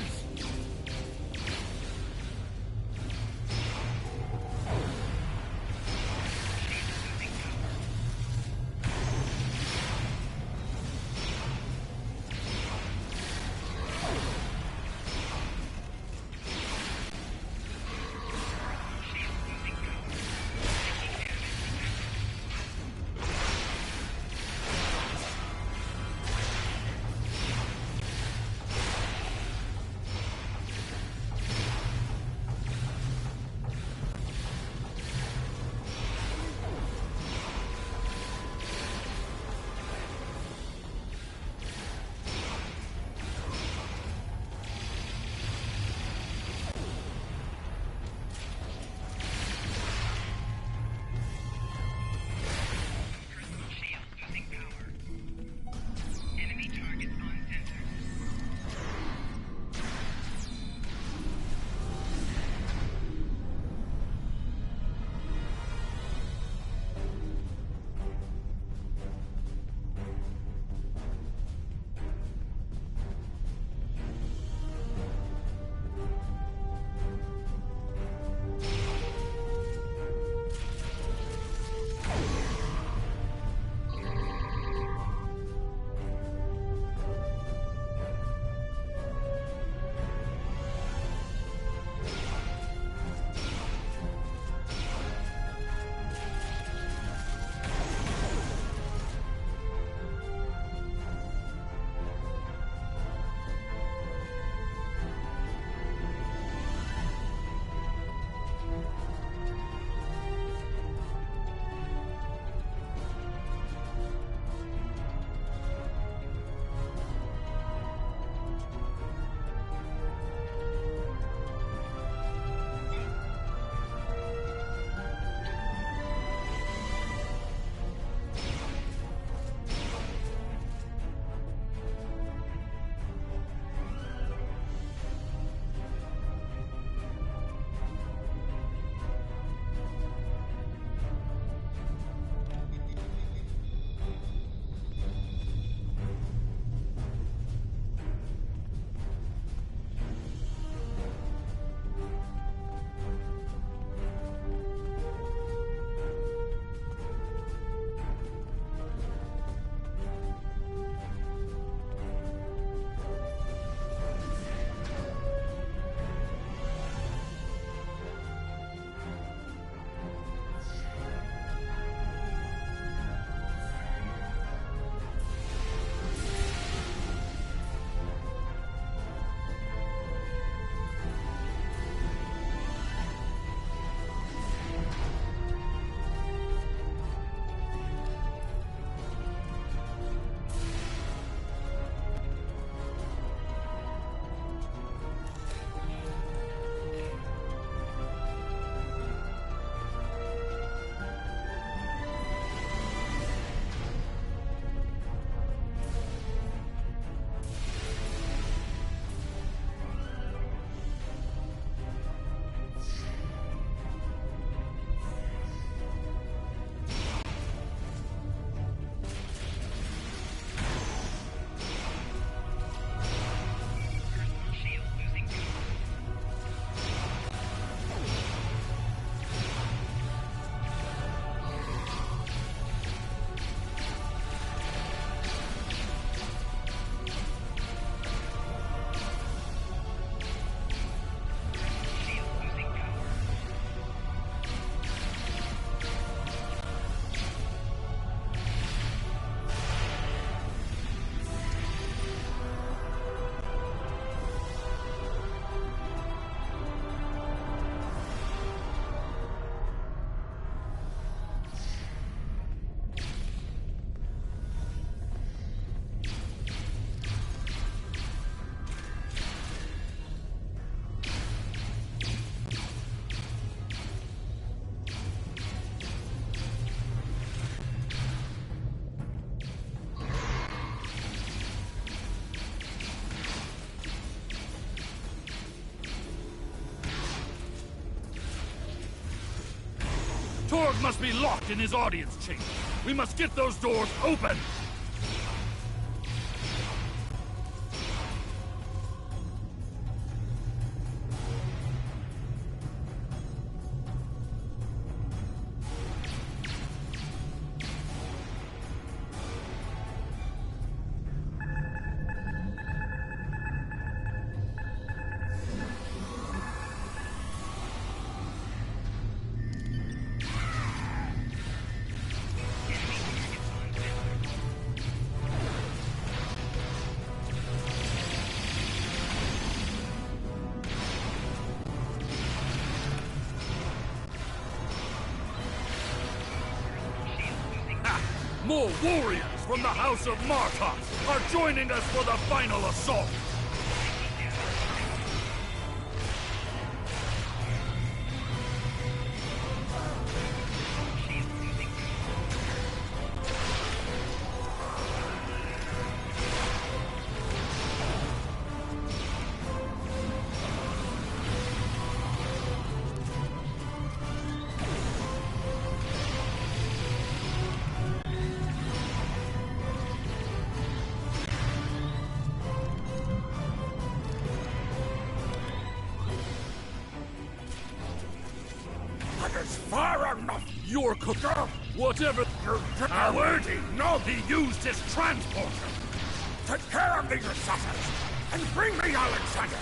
Torg must be locked in his audience chamber. We must get those doors open! More warriors from the House of Martok are joining us for the final assault! Your cooker, whatever you're worthy. No, he used his transporter. Take care of these assassins, and bring me Alexander.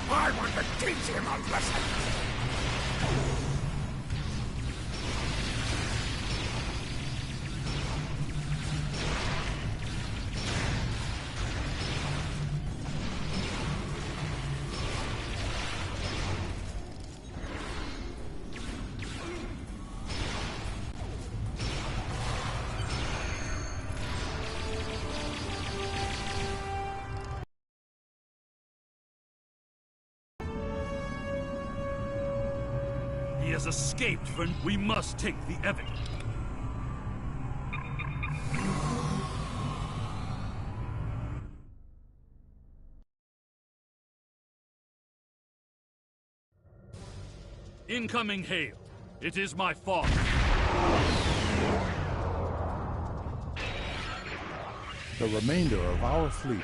I want to teach him a lesson. He has escaped, friend. We must take the evidence. Incoming hail. It is my father. The remainder of our fleet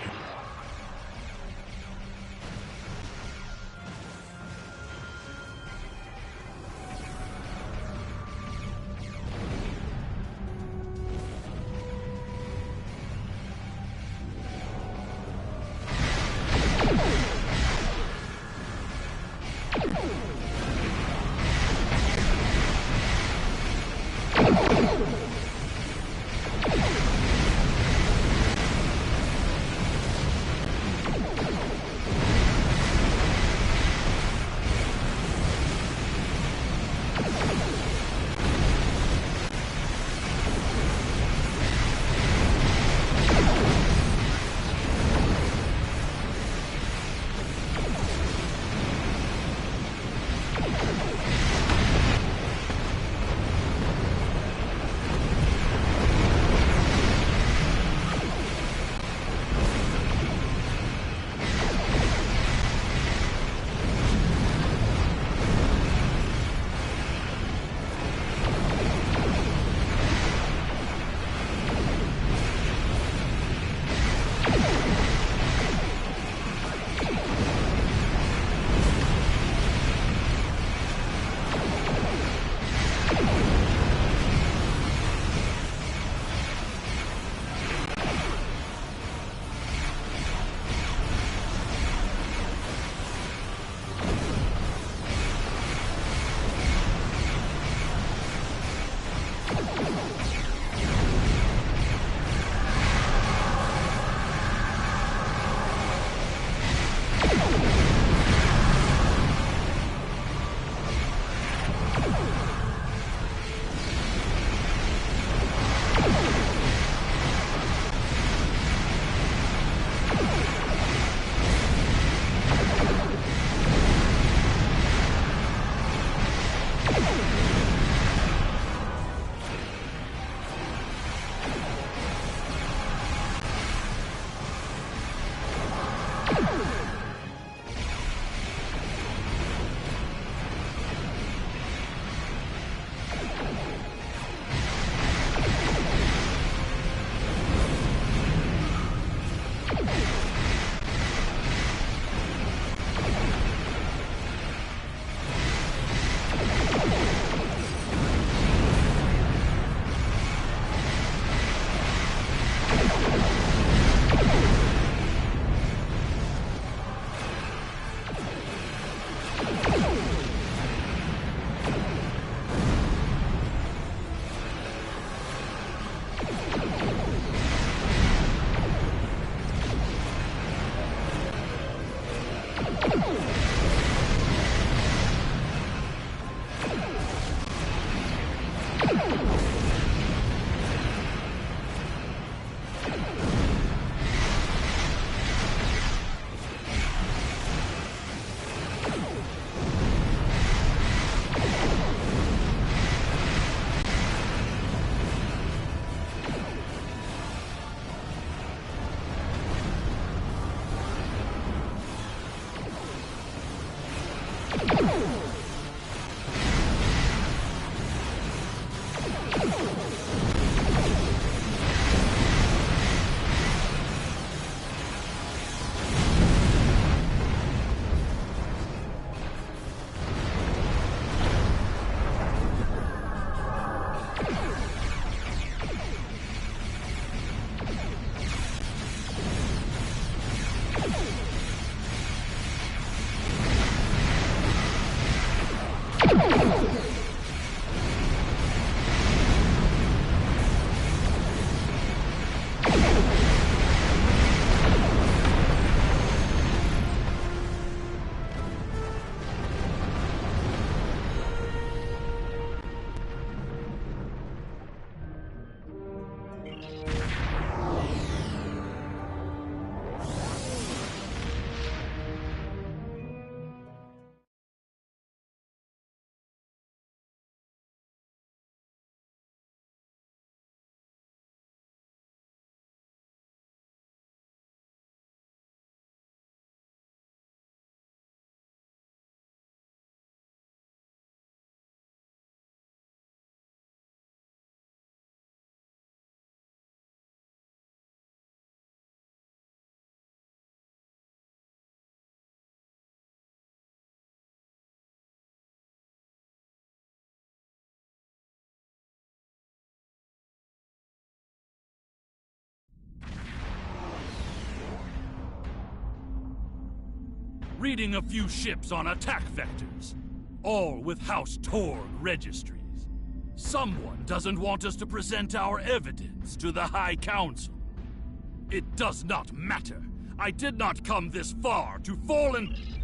reading a few ships on attack vectors, all with House Torg registries. Someone doesn't want us to present our evidence to the High Council. It does not matter. I did not come this far to fall in...